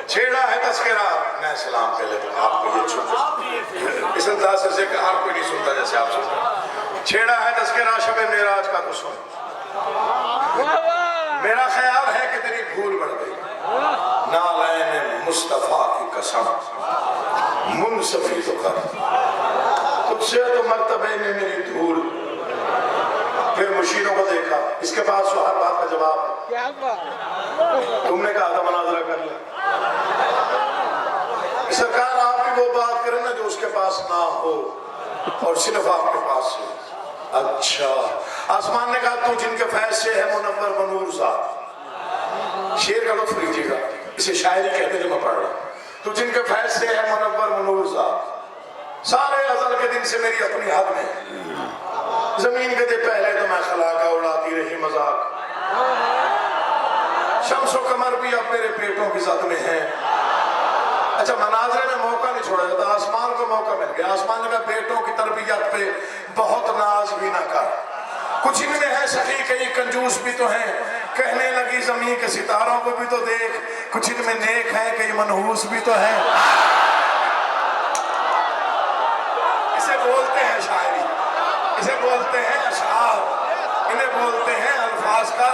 چھیڑا ہے تذکرہ. میں سلام پہلے آپ کو یہ چھوڑ اس انداز سے کہ ہر کوئی نہیں سنتا جیسے آپ سنتے. چھیڑا ہے تذکرہ شب معراج کا تو سن. میرا خیال ہے کہ تیری بھول بڑھ گئی، نالین مصطفیٰ کی قسم منصفی تو کر، تجھ سے تو مرتبے میں میری دھول پھر مشیروں کو دیکھا، اس کے پاس تو ہر بات کا جواب ہے. تم نے کہا تھا مناظرہ کر لیں. سرکار آپ بھی وہ بات کریں نا جو اس کے پاس نہ ہو اور صرف آپ کے پاس ہو. اچھا، آسمان نے کہا تو جن کے فیض سے ہے منور منور ذات. شعر کا لطف لیجیے گا، اسے شاعری کہتے ہیں جو میں پڑھ رہا ہوں. تو جن کے فیض سے ہے منور منور ذات، سارے ازل کے دن سے میری اپنی حد میں، زمین کے دے پہلے تو میں خلا کا اڑاتی رہی مذاق. شمس و قمر بھی اب میرے پیٹوں کی زد میں ہیں. اچھا، مناظرے میں موقع نہیں چھوڑا جاتا، آسمان کو موقع مل گیا. آسمان نے کہا بیٹوں کی تربیت پہ بہت ناز بھی نہ کر، کچھ ان میں ہے سخی کئی کنجوس بھی تو ہیں. کہنے لگی زمین کے ستاروں کو بھی تو دیکھ، کچھ ان میں نیک ہیں کئی منحوس بھی تو ہیں. اسے بولتے ہیں شاعری، اسے بولتے ہیں اشعار، انہیں بولتے ہیں الفاظ کا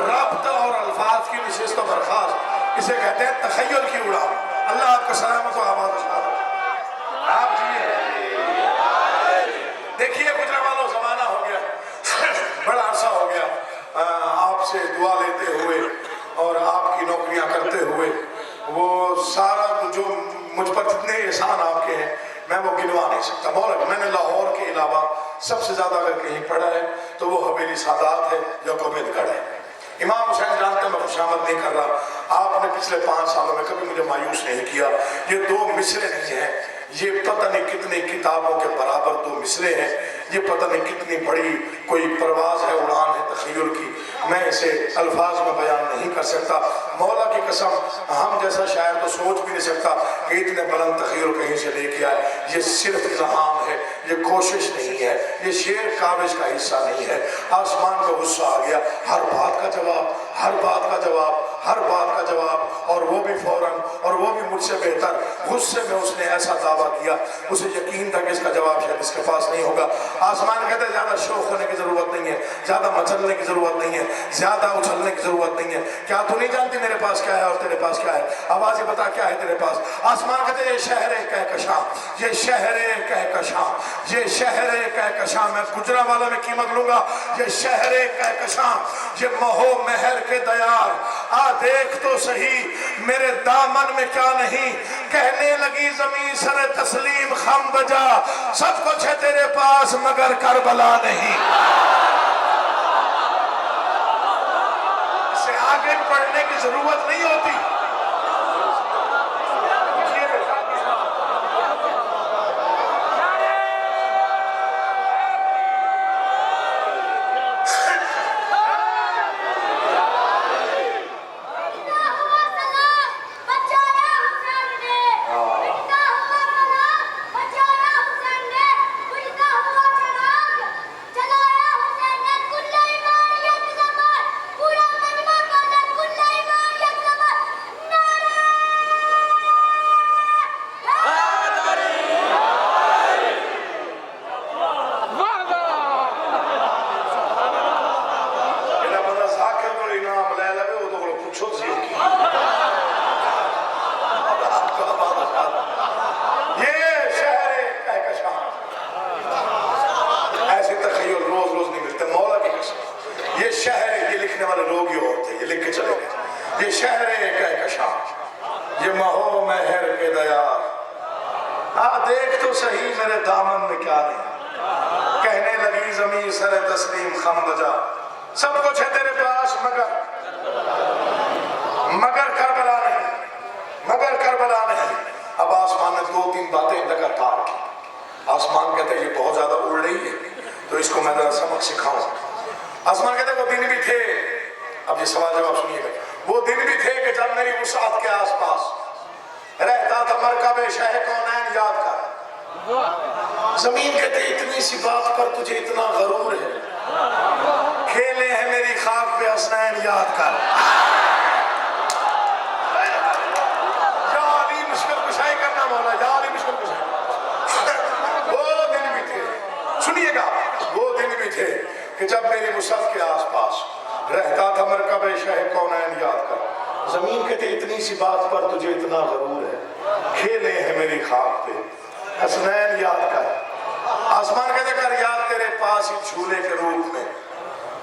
ربط اور الفاظ کی نشست و برخاست. اسے کہتے ہیں تخیل کی اڑان. اللہ آپ کو سلامت و آباد و شاد. آپ جیئے. دیکھیے گجرا والوں زمانہ ہو گیا، بڑا عرصہ ہو گیا آپ سے دعا لیتے ہوئے اور آپ کی نوکریاں کرتے ہوئے. وہ سارا جو مجھ پر جتنے احسان آپ کے ہیں میں وہ گنوا نہیں سکتا. مولا میں نے لاہور کے علاوہ سب سے زیادہ اگر کہیں پڑھا ہے تو وہ حویلی سادات ہے یا گوبند گڑھ ہے. امام حسین جانتے ہیں میں خوشامد نہیں کر رہا، آپ نے پچھلے 5 سالوں میں کبھی مجھے مایوس نہیں کیا. یہ 2 مصرے نہیں ہیں، یہ پتہ نہیں کتنی کتابوں کے برابر 2 مصرے ہیں. یہ پتہ نہیں کتنی بڑی کوئی پرواز ہے، اڑان ہے تخیل کی. میں اسے الفاظ میں بیان نہیں کر سکتا. مولا کی قسم ہم جیسا شاعر تو سوچ بھی نہیں سکتا کہ اتنے بلند تخیل کہیں سے لے کے آئے. یہ صرف الہام ہے، یہ کوشش نہیں ہے، یہ شعر کاوش کا حصہ نہیں ہے. آسمان کو غصہ آ گیا، ہر بات کا جواب، ہر بات کا جواب، ہر بات کا جواب، اور وہ بھی فوراً، اور وہ بھی مجھ سے بہتر. غصے میں اس نے ایسا دعویٰ کیا، اسے یقین تھا کہ اس کا جواب شاید اس کے پاس نہیں ہوگا. آسمان کہتے ہیں زیادہ شوق ہونے کی ضرورت نہیں ہے، زیادہ مچلنے کی ضرورت نہیں ہے، زیادہ اچھلنے کی ضرورت نہیں ہے. کیا تو نہیں جانتی میرے پاس کیا ہے اور تیرے پاس کیا ہے؟ آواز بتا کیا ہے تیرے پاس. آسمان کہتے ہیں یہ شہر کہکشاں، یہ شہر کہکشاں، یہ شہر کہکشاں. میں گجرا والا میں قیمت لوں گا. یہ شہر کہکشاں، یہ مہو مہر کے دیار، آ دیکھ تو صحیح میرے دامن میں کیا نہیں. کہنے لگی زمین سر تسلیم خم بجا، سب کچھ ہے تیرے پاس مگر کربلا نہیں. اسے آگے پڑھنے کی ضرورت نہیں ہوتی. یہ شہر کہکشاں، یہ مہو مہر کے دیار، دیکھ تو صحیح میرے دامن میں کیا نہیں. کہنے لگی زمین سر تسلیم خم بجا، سب کچھ ہے تیرے پاس مگر کربلا نہیں، مگر کربلا نہیں. اب آسمان نے 2-3 باتیں لگاتار کی. آسمان کہتے ہیں یہ بہت زیادہ اڑ رہی ہے تو اس کو میں ذرا سبق سکھاؤں. آسمان کہتے ہیں وہ دن بھی تھے، اب یہ سوال جواب سنیے گا. وہ دن بھی تھے کہ جب میری وسعت کے آس پاس رہتا تھا مرکب شہ کونین یاد کر. زمین کہتے اتنی سی بات پر تجھے اتنا غرور ہے، کھیلے ہیں میری خاک پہ حسنین یاد کر. یا علی مشکل کشائی کرنا مولا، یا علی مشکل کشائی. وہ دن بھی تھے، سنیے گا، وہ دن بھی تھے کہ جب میری وسعت کے آس پاس رہتا تھا مرکب شہ کونین یاد کر. زمین کہتے اتنی سی بات پر تجھے اتنا غرور ہے، کھیلے ہیں میری خاک پہ حسنین یاد کر. آسمان کہتے کر یاد تیرے پاس ہی جھولے کے روپ میں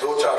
2-4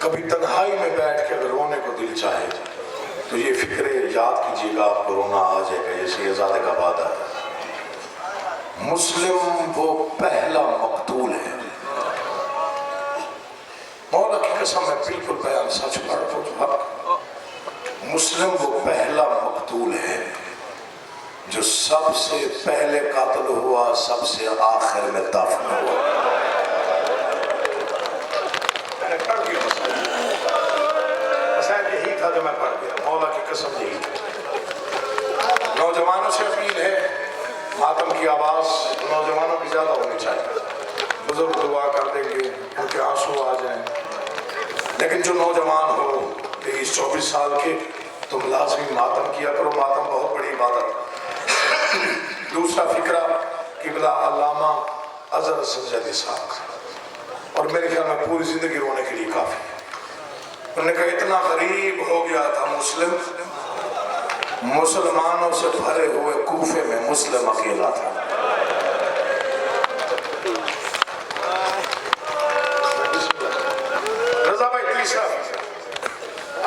کبھی تنہائی میں بیٹھ کے اگر رونے کو دل چاہے تو یہ فکر یاد کیجیے گا آپ کو رونا آ جائے گا. یہ شہزادے کا وعدہ ہے. مسلم وہ پہلا مقتول ہے. مولا کی قسم ہے بالکل بیان سچ پڑھ رہا ہوں. مسلم وہ پہلا مقتول ہے جو سب سے پہلے قاتل ہوا, سب سے آخر میں دفن ہوا. میں نے پڑھ دیا مسائل یہی تھا جو میں پڑھ گیا. مولا کی قسم یہی تھا. نوجوانوں سے اپیل ہے, ماتم کی آواز نوجوانوں کی زیادہ ہونی چاہیے. بزرگ دعا کر دیں گے, ان کے آنسو آ جائیں, لیکن جو نوجوان ہو 23-24 سال کے, تم لازمی ماتم کیا کرو. ماتم بہت بڑی عبادت. دوسرا فکرہ قبلہ علامہ اظہر سنجدی صاحب کا, اور میرے خیال میں پوری زندگی رونے کے لیے کافی ہے. انہوں نے کہا اتنا غریب ہو گیا تھا مسلم, مسلمانوں سے بھرے ہوئے کوفے میں مسلم اکیلا تھا. رضا بھائی تیسرا فکرہ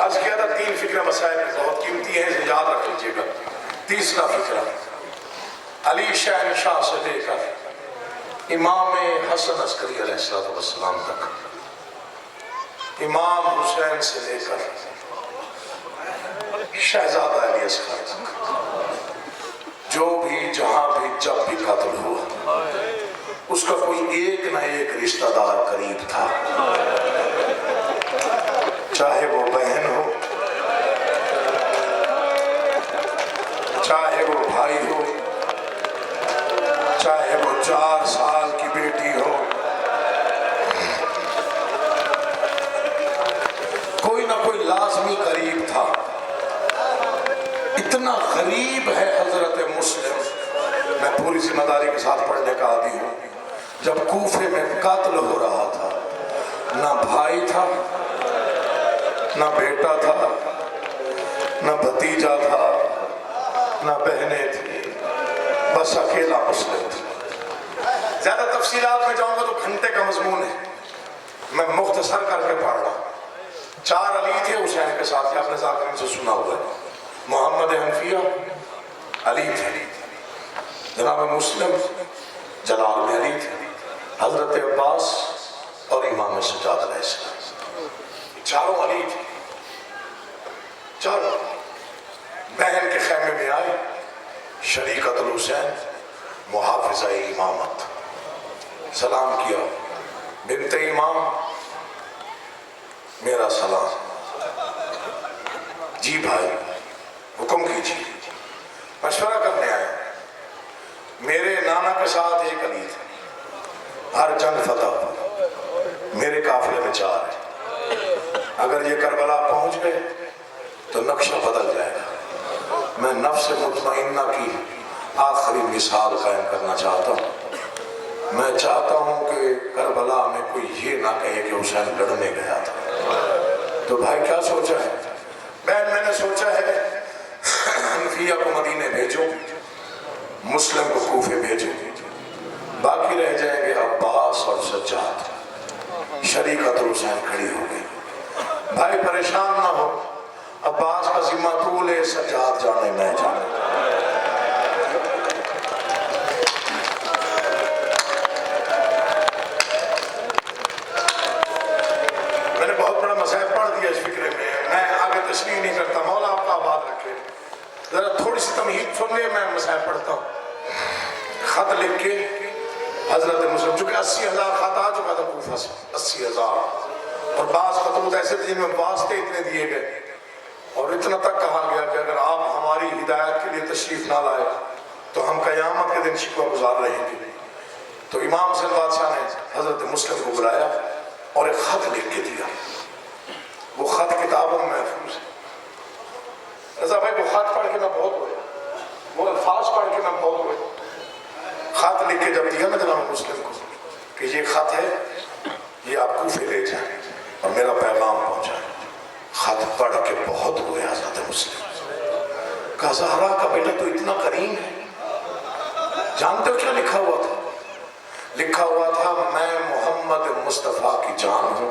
آج کیا تھا. 3 فکرہ مسائل بہت قیمتی ہیں, اسے یاد رکھ لیجیے گا. تیسرا فکرہ علی شہنشاہ سے لے کر امام حسن عسکری علیہ السلام تک, امام حسین سے لے کر شہزادہ علی اصغر تک, جو بھی جہاں بھی جب بھی قتل ہوا اس کا کوئی ایک نہ ایک رشتہ دار قریب تھا. چاہے وہ بہن ہو, چاہے وہ بھائی ہو, چاہے وہ 4 سال کی بیٹی ہو, کوئی نہ کوئی لازمی قریب تھا. اتنا غریب ہے حضرت مسلم, میں پوری ذمہ داری کے ساتھ پڑھنے کا عادی ہوں. جب کوفے میں قتل ہو رہا تھا, نہ بھائی تھا, نہ بیٹا تھا, نہ بھتیجا تھا, نہ بہنیں تھیں, بس اکیلا مسلم تھا. زیادہ تفصیلات میں جاؤں گا تو گھنٹے کا مضمون ہے, میں مختصر کر کے پڑھ رہا ہوں. 4 علی تھے حسین کے ساتھ, آپ نے ذاکرین سے سنا ہوا ہے. محمد حنفیہ علی تھے, جناب مسلم جلال میں علی تھے, حضرت عباس اور امام سجاد علیہ السلام. 4 علی تھے. 4 بہن کے خیمے میں آئے, شریکت الحسین محافظہ امامت, سلام کیا. بنت امام میرا سلام. جی بھائی حکم کیجیے. مشورہ کرنے آئے. میرے نانا کے ساتھ ایک علی تھا, ہر جنگ فتح پر میرے قافلے میں 4 ہیں. اگر یہ کربلا پہنچ گئے تو نقشہ بدل جائے گا. میں نفس مطمئنہ کی آخری مثال قائم کرنا چاہتا ہوں. میں چاہتا ہوں کہ کربلا میں کوئی یہ نہ کہے کہ حسین لڑنے گیا تھا. تو بھائی کیا سوچا ہے؟ بہن میں نے سوچا ہے حنفیہ کو مدینے بھیجو, مسلم کو کوفے بھیجو, باقی رہ جائیں گے عباس اور سجاد. شریکت الحسین کھڑی ہو گئی. بھائی پریشان نہ ہو, عباس کا ذمہ تو لے, سجاد جانے میں جانے. میں نے بہت بڑا مسائل پڑھ دیا اس فکرے میں, میں آگے تشریح نہیں کرتا. مولا آپ کا آباد رکھے. ذرا تھوڑی سی تمہید سن لے, میں مسائل پڑھتا ہوں. خط لکھ کے حضرت مسلم, چونکہ 80,000 خط آ چکا تھا کوفہ سے, 80,000, اور بعض خطوط ایسے تھے جن میں واسطے اتنے دیے گئے, اور اتنا تک کہا گیا کہ اگر آپ ہماری ہدایت کے لیے تشریف نہ لائے تو ہم قیامت کے دن شکوہ گزار رہیں گے. تو امام حسین بادشاہ نے حضرت مسلم کو بلایا اور ایک خط لکھ کے دیا. وہ خط کتابوں میں محفوظ ہے. رضا بھائی وہ خط پڑھ کے میں بہت ہوئے, وہ الفاظ پڑھ کے میں بہت ہوئے. خط لکھ کے جب دیا نا جناب مسلم کو کہ یہ خط ہے, یہ آپ کوفے لے جائیں اور میرا پیغام پہنچائیں. خط پڑھ کے بہت ہوئے حضرت مسلم. کہا زہرا کا بیٹا تو اتنا کریم ہے. جانتے ہو کیا لکھا ہوا تھا؟ لکھا ہوا تھا میں محمد مصطفیٰ کی جان ہوں,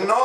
9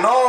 9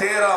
13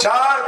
4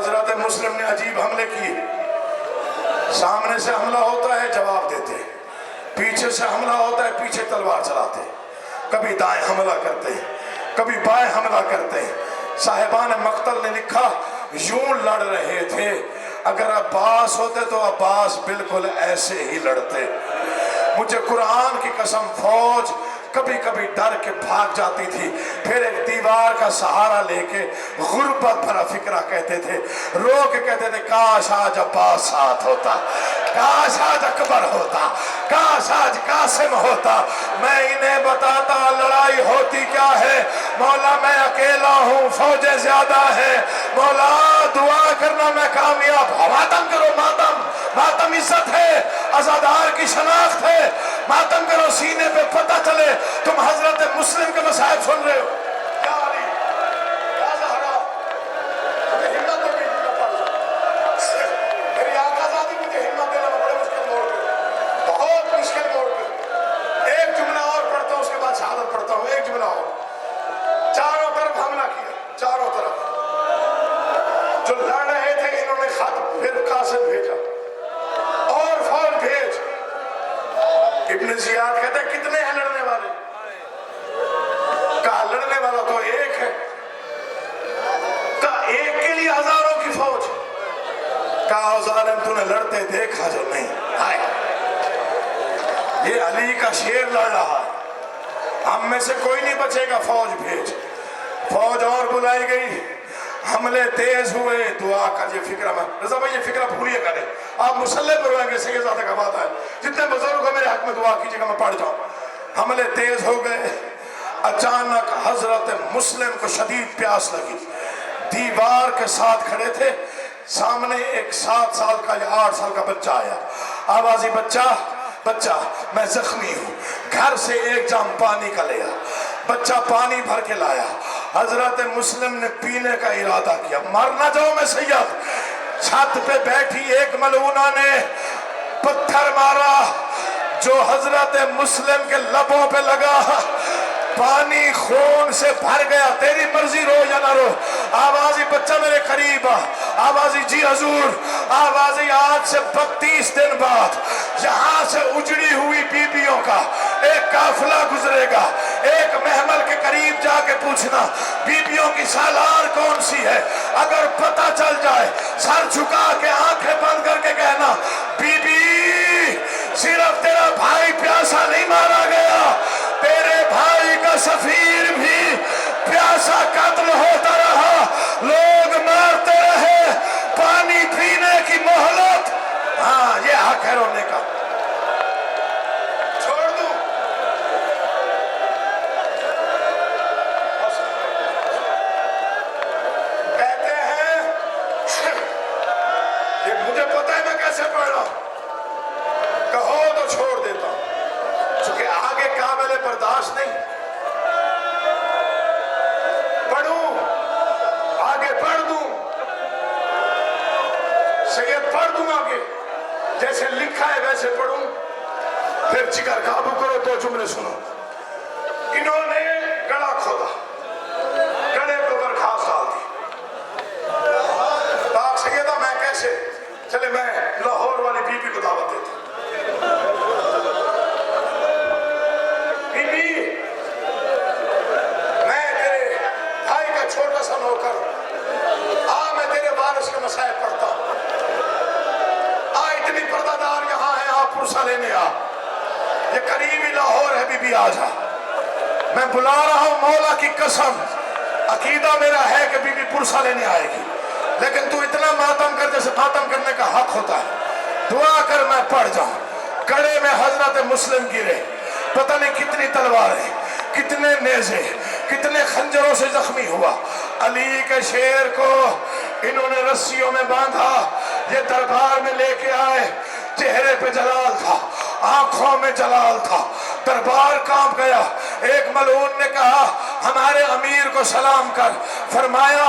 حضرت مسلم نے عجیب حملے کیے. سامنے سے حملہ ہوتا ہے جواب دیتے, پیچھے سے حملہ ہوتا ہے پیچھے تلوار چلاتے, کبھی دائیں حملہ کرتے کبھی بائیں حملہ کرتے. صاحبان مقتل نے لکھا یوں لڑ رہے تھے, اگر عباس ہوتے تو عباس بالکل ایسے ہی لڑتے. مجھے قرآن کی قسم فوج کبھی کبھی ڈر کے بھاگ جاتی تھی, پھر ایک دیوار کا سہارا لے کے غربت بھرا فکرہ کہتے تھے, رو کے کہتے تھے کاش آج عباس ساتھ ہوتا, کاش آج اکبر ہوتا, کاش آج قاسم ہوتا. میں انہیں بتاتا لڑائی ہوتی کیا ہے, مولا میں اکیلا ہوں فوجیں زیادہ ہے, مولا دعا کرنا میں کامیاب. ماتم کرو, ماتم, ماتم عزت ہے, عزادار کی شناخت ہے. ماتم کرو, سینے پہ پتہ چلے تم حضرت مسلم کے مصائب سن رہے ہو. یا علی, یا زہرا, مجھے ہمت دے گی میں پڑھ لوں. میری آقا ذاتی مجھے ہمت دینا بڑے مشکل موڑ پہ, بہت مشکل موڑ پہ. ایک جملہ اور پڑھتا ہوں, اس کے بعد شہادت پڑھتا ہوں. ایک جملہ اور. چاروں طرف حملہ کیا, چاروں طرف. جو لڑ رہے تھے انہوں نے خط فرقہ سے بھیجا اور فوج بھیج. ابن زیاد کہتے ہیں کتنے ہیں لڑنے والے؟ کہا لڑنے والا تو ایک ہے. کہا ایک کے لیے ہزاروں کی فوج. کہا ظالم تو نے لڑتے دیکھا جو نہیں. ہائے, یہ علی کا شیر لڑ رہا ہے, ہم میں سے کوئی نہیں بچے گا. فوج بھیج. فوج اور بلائی گئی, حملے تیز ہوئے. دعا کا یہ فکرہ, میں رضا بھائی یہ فکرہ بھولیے کریں, آپ مسلح پر ہوئیں گے, سید زادہ کا بات ہے. جتنے بزرگ ہو میرے حق میں دعا کیجئے گا, میں پڑھ جاؤں. حملے تیز ہو گئے. اچانک حضرت مسلم کو شدید پیاس لگی. دیوار کے ساتھ کھڑے تھے, سامنے ایک 7 سال کا یا 8 سال کا بچہ آیا. آوازی بچہ, بچہ میں زخمی ہوں, گھر سے ایک جام پانی کا لیا. بچہ پانی بھر کے لایا. حضرت مسلم نے پینے کا ارادہ کیا. مر نہ جاؤں میں سید. چھت پہ بیٹھی ایک ملعونہ نے پتھر مارا جو حضرت مسلم کے لبوں پہ لگا. پانی خون سے بھر گیا. تیری مرضی رو یا نہ رو. آوازی بچہ میرے قریب آ. آوازی جی حضور. آوازی آج سے 32 دن بعد یہاں سے اجڑی ہوئی بیبیوں کا ایک قافلہ گزرے گا. ایک محمل کے قریب جا کے پوچھنا بیبیوں کی سالار کون سی ہے. اگر پتہ چل جائے سر جھکا کے آنکھیں بند کر کے کہنا بی بی صرف تیرا بھائی پیاسا نہیں مارا گیا, تیرے بھائی کا سفیر بھی پیاسا قتل ہوتا رہا, لوگ مارتے رہے, پانی پینے کی مہلت. ہاں یہ حق ہے رونے کا. چھوڑ دوں کہتے ہیں یہ مجھے پتہ ہے میں کیسے پڑھ رہا ہوں, کہو تو چھوڑ دیتا ہوں چونکہ آگے قابل برداشت نہیں. پڑھوں, آگے پڑھ دوں, سید پڑھ دوں آگے, جیسے لکھا ہے ویسے پڑھوں, پھر جگر قابو کرو. تو جملے سنو. انہوں نے گڑا کھودا, گڑے کے اوپر گھاس ڈال دی. پاک سیدہ میں کیسے, چلے میں لاہور والی بی بی کو دعوت دیتا. بی بی میں تیرے بھائی کا چھوٹا سا نوکر, میں تیرے وارث کے مسائل پڑھتا ہوں. اتنی پردہ دار یہاں ہے, آپ پرسہ لینے آ. یہ قریبی لاہور ہے, بی بی آ جا. میں بلا رہا ہوں مولا کی قسم, عقیدہ میرا ہے کہ بی بی پرسہ لینے آئے گی, لیکن تو اتنا ماتم کر جیسے ماتم کرنے کا حق ہوتا ہے. دعا کر میں پڑھ جاؤں. کڑے میں حضرت مسلم گرے, پتہ نہیں کتنی تلواریں, کتنے نیزے, کتنے خنجروں سے زخمی ہوا. علی کے شیر کو انہوں نے رسیوں میں باندھا, یہ دربار میں لے کے آئے. چہرے پہ جلال تھا, آنکھوں میں جلال تھا, دربار کانپ گیا. ایک ملعون نے کہا ہمارے امیر کو سلام کر. فرمایا